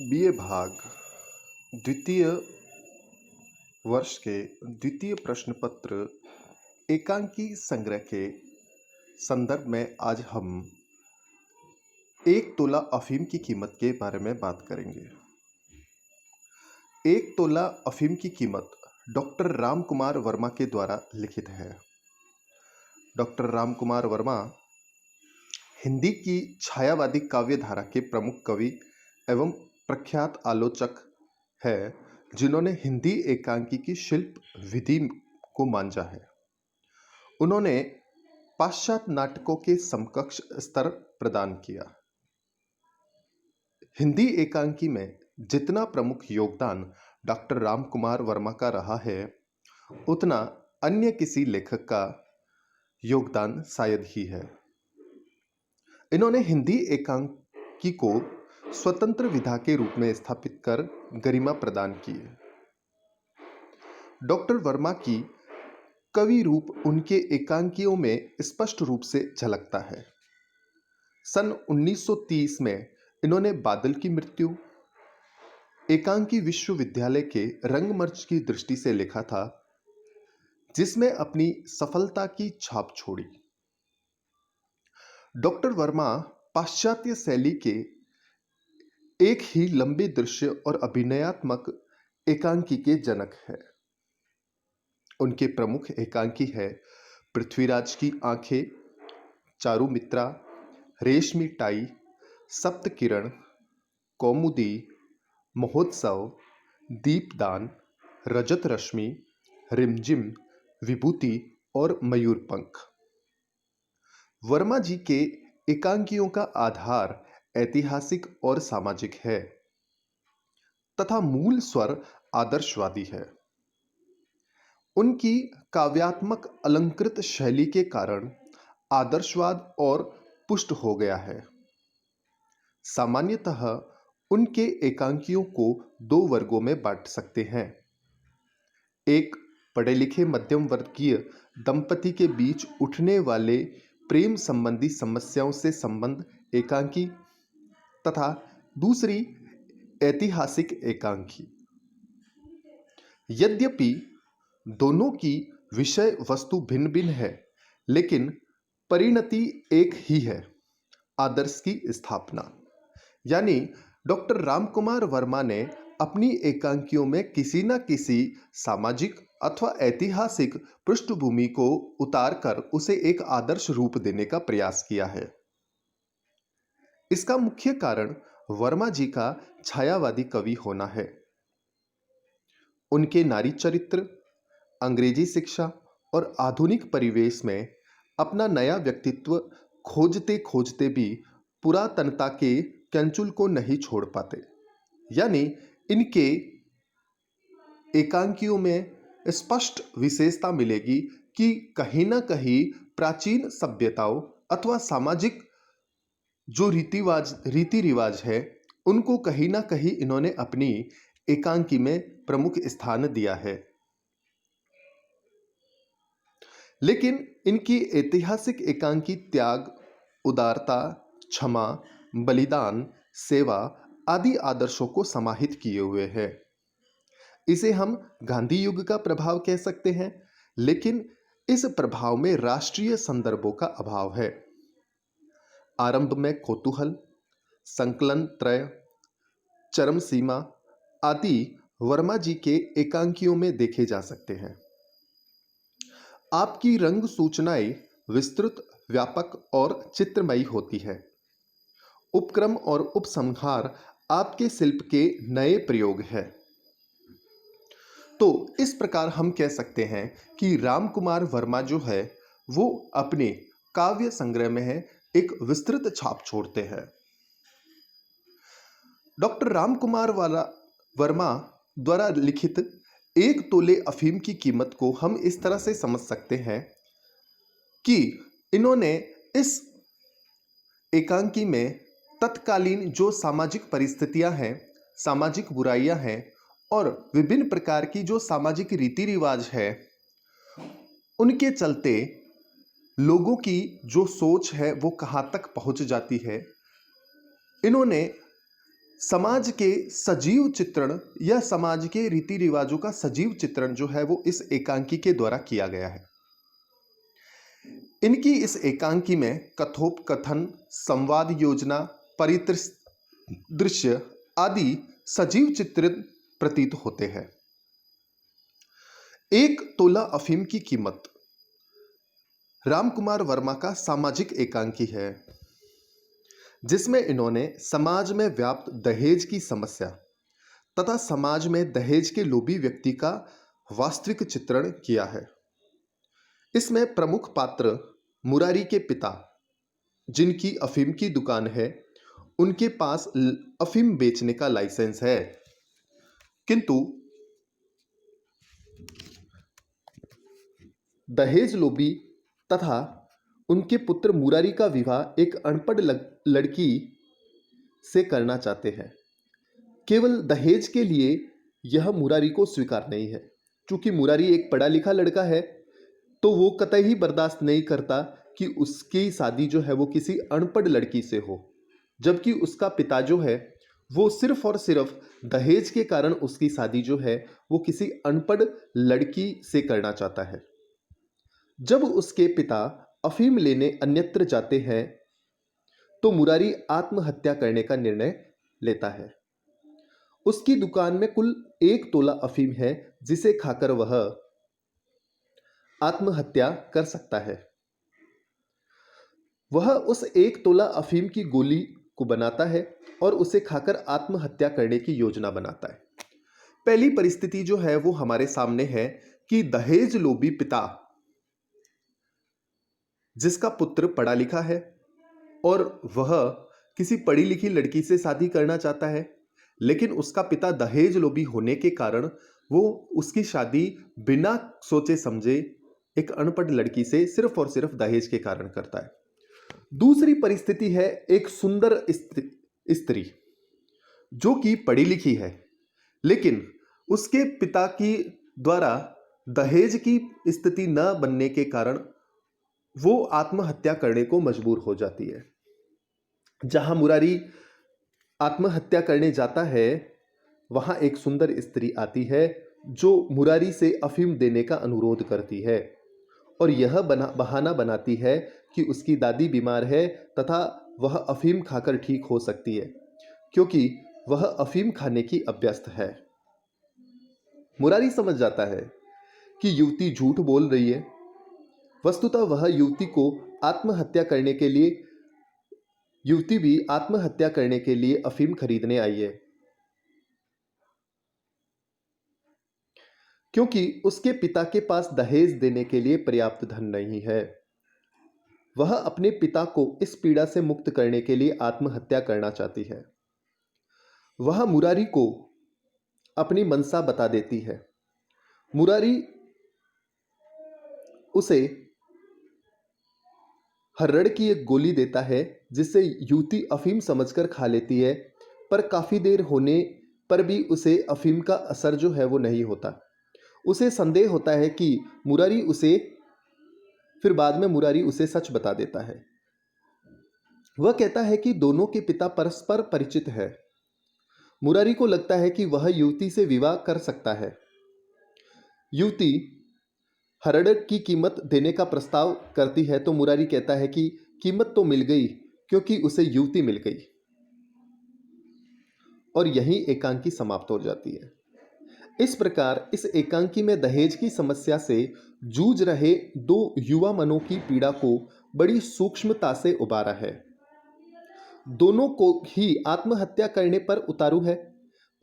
BA भाग द्वितीय वर्ष के द्वितीय प्रश्न पत्र एकांकी संग्रह के संदर्भ में आज हम 1 तोला अफीम की कीमत के बारे में बात करेंगे। 1 तोला अफीम की कीमत डॉक्टर राम कुमार वर्मा के द्वारा लिखित है। डॉक्टर राम कुमार वर्मा हिंदी की छायावादी काव्य धारा के प्रमुख कवि एवं प्रख्यात आलोचक है, जिन्होंने हिंदी एकांकी की शिल्प विधि को मांझा है। उन्होंने पाश्चात्य नाटकों के समकक्ष स्तर प्रदान किया। हिंदी एकांकी में जितना प्रमुख योगदान डॉक्टर राम कुमार वर्मा का रहा है, उतना अन्य किसी लेखक का योगदान शायद ही है। इन्होंने हिंदी एकांकी को स्वतंत्र विधा के रूप में स्थापित कर गरिमा प्रदान की है। डॉक्टर वर्मा की कवि रूप उनके एकांकियों में स्पष्ट रूप से झलकता है। सन 1930 में इन्होंने बादल की मृत्यु एकांकी विश्वविद्यालय के रंगमंच की दृष्टि से लिखा था, जिसमें अपनी सफलता की छाप छोड़ी। डॉक्टर वर्मा पाश्चात्य शैली के एक ही लंबे दृश्य और अभिनयात्मक एकांकी के जनक है। उनके प्रमुख एकांकी है पृथ्वीराज की आंखें, चारुमित्रा, रेशमी टाई, सप्तकिरण, कौमुदी, महोत्सव, दीपदान, रजत रश्मि, रिमझिम, विभूति और मयूरपंख। वर्मा जी के एकांकियों का आधार ऐतिहासिक और सामाजिक है तथा मूल स्वर आदर्शवादी है। उनकी काव्यात्मक अलंकृत शैली के कारण आदर्शवाद और पुष्ट हो गया है। सामान्यतः उनके एकांकियों को 2 वर्गों में बांट सकते हैं। एक पढ़े लिखे मध्यम वर्गीय दंपति के बीच उठने वाले प्रेम संबंधी समस्याओं से संबंध एकांकी तथा दूसरी ऐतिहासिक एकांकी। यद्यपि दोनों की विषय वस्तु भिन्न भिन्न है, लेकिन परिणति एक ही है, आदर्श की स्थापना। यानी डॉक्टर रामकुमार वर्मा ने अपनी एकांकियों में किसी न किसी सामाजिक अथवा ऐतिहासिक पृष्ठभूमि को उतारकर उसे एक आदर्श रूप देने का प्रयास किया है। इसका मुख्य कारण वर्मा जी का छायावादी कवि होना है। उनके नारी चरित्र, अंग्रेजी शिक्षा और आधुनिक परिवेश में अपना नया व्यक्तित्व खोजते खोजते भी पुरातनता के कैंचुल को नहीं छोड़ पाते। यानी इनके एकांकियों में स्पष्ट विशेषता मिलेगी कि कहीं ना कहीं प्राचीन सभ्यताओं अथवा सामाजिक जो रीति रिवाज है, उनको कहीं ना कहीं इन्होंने अपनी एकांकी में प्रमुख स्थान दिया है। लेकिन इनकी ऐतिहासिक एकांकी त्याग, उदारता, क्षमा, बलिदान, सेवा आदि आदर्शों को समाहित किए हुए है। इसे हम गांधी युग का प्रभाव कह सकते हैं, लेकिन इस प्रभाव में राष्ट्रीय संदर्भों का अभाव है। आरंभ में कौतूहल, संकलन त्रय, चरम सीमा आदि वर्मा जी के एकांकियों में देखे जा सकते हैं। आपकी रंग सूचनाएं विस्तृत, व्यापक और चित्रमयी होती है। उपक्रम और उपसंहार आपके शिल्प के नए प्रयोग है। तो इस प्रकार हम कह सकते हैं कि राम कुमार वर्मा जो है वो अपने काव्य संग्रह में है एक विस्तृत छाप छोड़ते हैं। डॉक्टर राम कुमार वर्मा द्वारा लिखित 1 तोले अफीम की कीमत को हम इस तरह से समझ सकते हैं कि इन्होंने इस एकांकी में तत्कालीन जो सामाजिक परिस्थितियां हैं, सामाजिक बुराइयां हैं और विभिन्न प्रकार की जो सामाजिक रीति रिवाज है, उनके चलते लोगों की जो सोच है वो कहाँ तक पहुँच जाती है, इन्होंने समाज के सजीव चित्रण या समाज के रीति रिवाजों का सजीव चित्रण जो है वो इस एकांकी के द्वारा किया गया है। इनकी इस एकांकी में कथोपकथन, संवाद योजना, परिदृश्य आदि सजीव चित्रित प्रतीत होते हैं। 1 तोला अफीम की कीमत रामकुमार वर्मा का सामाजिक एकांकी है, जिसमें इन्होंने समाज में व्याप्त दहेज की समस्या तथा समाज में दहेज के लोभी व्यक्ति का वास्तविक चित्रण किया है। इसमें प्रमुख पात्र मुरारी के पिता, जिनकी अफीम की दुकान है, उनके पास अफीम बेचने का लाइसेंस है, किंतु दहेज लोभी तथा उनके पुत्र मुरारी का विवाह एक अनपढ़ लड़की से करना चाहते हैं। केवल दहेज के लिए यह मुरारी को स्वीकार नहीं है। चूंकि मुरारी एक पढ़ा लिखा लड़का है, तो वो कतई ही बर्दाश्त नहीं करता कि उसकी शादी जो है वो किसी अनपढ़ लड़की से हो, जबकि उसका पिता जो है वो सिर्फ और सिर्फ दहेज के कारण उसकी शादी जो है वो किसी अनपढ़ लड़की से करना चाहता है। जब उसके पिता अफीम लेने अन्यत्र जाते हैं, तो मुरारी आत्महत्या करने का निर्णय लेता है। उसकी दुकान में कुल 1 तोला अफीम है, जिसे खाकर वह आत्महत्या कर सकता है। वह उस 1 तोला अफीम की गोली को बनाता है और उसे खाकर आत्महत्या करने की योजना बनाता है। पहली परिस्थिति जो है वो हमारे सामने है कि दहेज लोभी पिता, जिसका पुत्र पढ़ा लिखा है और वह किसी पढ़ी लिखी लड़की से शादी करना चाहता है, लेकिन उसका पिता दहेज लोभी होने के कारण वो उसकी शादी बिना सोचे समझे एक अनपढ़ लड़की से सिर्फ और सिर्फ दहेज के कारण करता है। दूसरी परिस्थिति है एक सुंदर स्त्री जो कि पढ़ी लिखी है, लेकिन उसके पिता की द्वारा दहेज की स्थिति न बनने के कारण वो आत्महत्या करने को मजबूर हो जाती है। जहां मुरारी आत्महत्या करने जाता है, वहां एक सुंदर स्त्री आती है जो मुरारी से अफीम देने का अनुरोध करती है और यह बहाना बनाती है कि उसकी दादी बीमार है तथा वह अफीम खाकर ठीक हो सकती है, क्योंकि वह अफीम खाने की अभ्यस्त है। मुरारी समझ जाता है कि युवती झूठ बोल रही है। वस्तुतः वह युवती भी आत्महत्या करने के लिए अफीम खरीदने आई है, क्योंकि उसके पिता के पास दहेज देने के लिए पर्याप्त धन नहीं है। वह अपने पिता को इस पीड़ा से मुक्त करने के लिए आत्महत्या करना चाहती है। वह मुरारी को अपनी मनसा बता देती है। मुरारी उसे हर्रड़ की एक गोली देता है, जिससे युवती अफीम समझकर खा लेती है, पर काफ़ी देर होने पर भी उसे अफीम का असर जो है वो नहीं होता। उसे संदेह होता है कि फिर बाद में मुरारी उसे सच बता देता है। वह कहता है कि दोनों के पिता परस्पर परिचित है। मुरारी को लगता है कि वह युवती से विवाह कर सकता है। युवती हरड़ की कीमत देने का प्रस्ताव करती है, तो मुरारी कहता है कि कीमत तो मिल गई, क्योंकि उसे युवती मिल गई। और यही एकांकी समाप्त हो जाती है। इस प्रकार इस एकांकी में दहेज की समस्या से जूझ रहे 2 युवा मनों की पीड़ा को बड़ी सूक्ष्मता से उबारा है। दोनों को ही आत्महत्या करने पर उतारू है,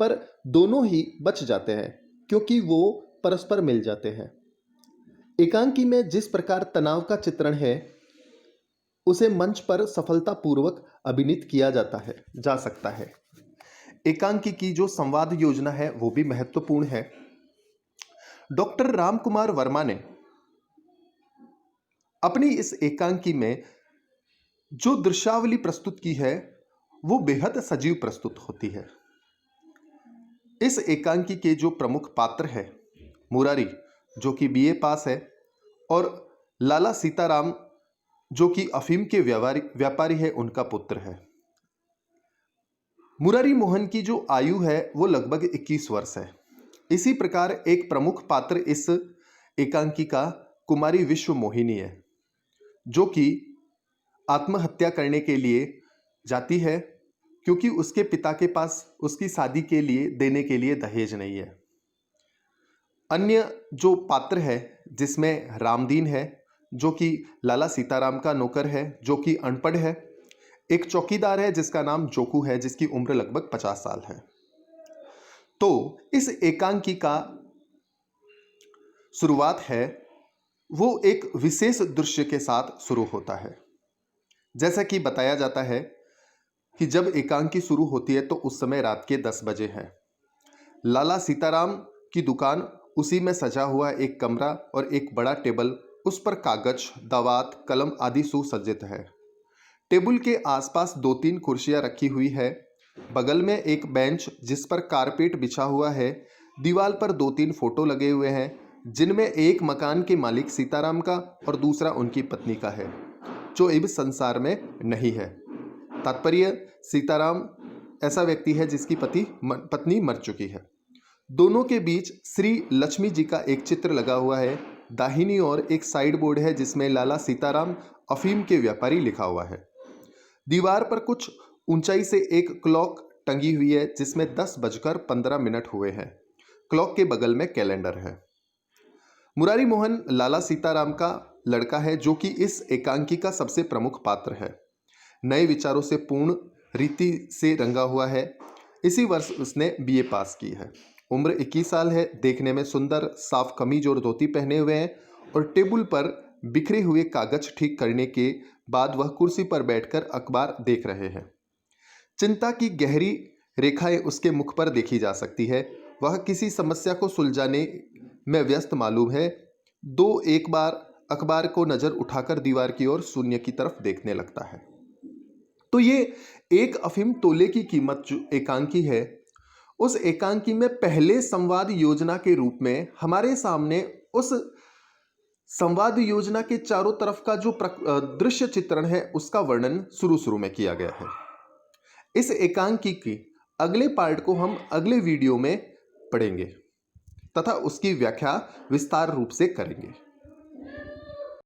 पर दोनों ही बच जाते हैं क्योंकि वो परस्पर मिल जाते हैं। एकांकी में जिस प्रकार तनाव का चित्रण है, उसे मंच पर सफलतापूर्वक अभिनीत किया जा सकता है। एकांकी की जो संवाद योजना है वो भी महत्वपूर्ण है। डॉक्टर रामकुमार वर्मा ने अपनी इस एकांकी में जो दृश्यावली प्रस्तुत की है वो बेहद सजीव प्रस्तुत होती है। इस एकांकी के जो प्रमुख पात्र है मुरारी, जो कि बीए पास है, और लाला सीताराम, जो कि अफीम के व्यापारी है, उनका पुत्र है। मुरारी मोहन की जो आयु है वो लगभग 21 वर्ष है। इसी प्रकार एक प्रमुख पात्र इस एकांकिका कुमारी विश्व मोहिनी है, जो कि आत्महत्या करने के लिए जाती है क्योंकि उसके पिता के पास उसकी शादी के लिए देने के लिए दहेज नहीं है। अन्य जो पात्र है जिसमें रामदीन है, जो कि लाला सीताराम का नौकर है, जो कि अनपढ़ है। एक चौकीदार है जिसका नाम जोकू है, जिसकी उम्र लगभग 50 साल है। तो इस एकांकी का शुरुआत है वो एक विशेष दृश्य के साथ शुरू होता है। जैसा कि बताया जाता है कि जब एकांकी शुरू होती है तो उस समय रात के 10 बजे है। लाला सीताराम की दुकान, उसी में सजा हुआ एक कमरा और एक बड़ा टेबल, उस पर कागज, दावात, कलम आदि सुसज्जित है। टेबल के आसपास 2-3 कुर्सियां रखी हुई है। बगल में एक बेंच जिस पर कारपेट बिछा हुआ है। दीवार पर 2-3 फोटो लगे हुए हैं, जिनमें एक मकान के मालिक सीताराम का और दूसरा उनकी पत्नी का है, जो इस संसार में नहीं है। तात्पर्य, सीताराम ऐसा व्यक्ति है जिसकी पत्नी मर चुकी है। दोनों के बीच श्री लक्ष्मी जी का एक चित्र लगा हुआ है। दाहिनी ओर एक साइड बोर्ड है जिसमें लाला सीताराम अफीम के व्यापारी लिखा हुआ है। दीवार पर कुछ ऊंचाई से एक क्लॉक टंगी हुई है जिसमें 10:15 हुए हैं। क्लॉक के बगल में कैलेंडर है। मुरारी मोहन लाला सीताराम का लड़का है, जो कि इस एकांकी का सबसे प्रमुख पात्र है। नए विचारों से पूर्ण, रीति से रंगा हुआ है। इसी वर्ष उसने बीए पास की है। उम्र 21 साल है। देखने में सुंदर, साफ कमीज और धोती पहने हुए हैं और टेबल पर बिखरे हुए कागज ठीक करने के बाद वह कुर्सी पर बैठकर अखबार देख रहे हैं। चिंता की गहरी रेखाएं उसके मुख पर देखी जा सकती है। वह किसी समस्या को सुलझाने में व्यस्त मालूम है। एक बार अखबार को नजर उठाकर दीवार की ओर शून्य की तरफ देखने लगता है। तो ये एक अफीम तोले की कीमत जो एकांकी है, उस एकांकी में पहले संवाद योजना के रूप में हमारे सामने उस संवाद योजना के चारों तरफ का जो दृश्य चित्रण है उसका वर्णन शुरू में किया गया है। इस एकांकी की अगले पार्ट को हम अगले वीडियो में पढ़ेंगे तथा उसकी व्याख्या विस्तार रूप से करेंगे।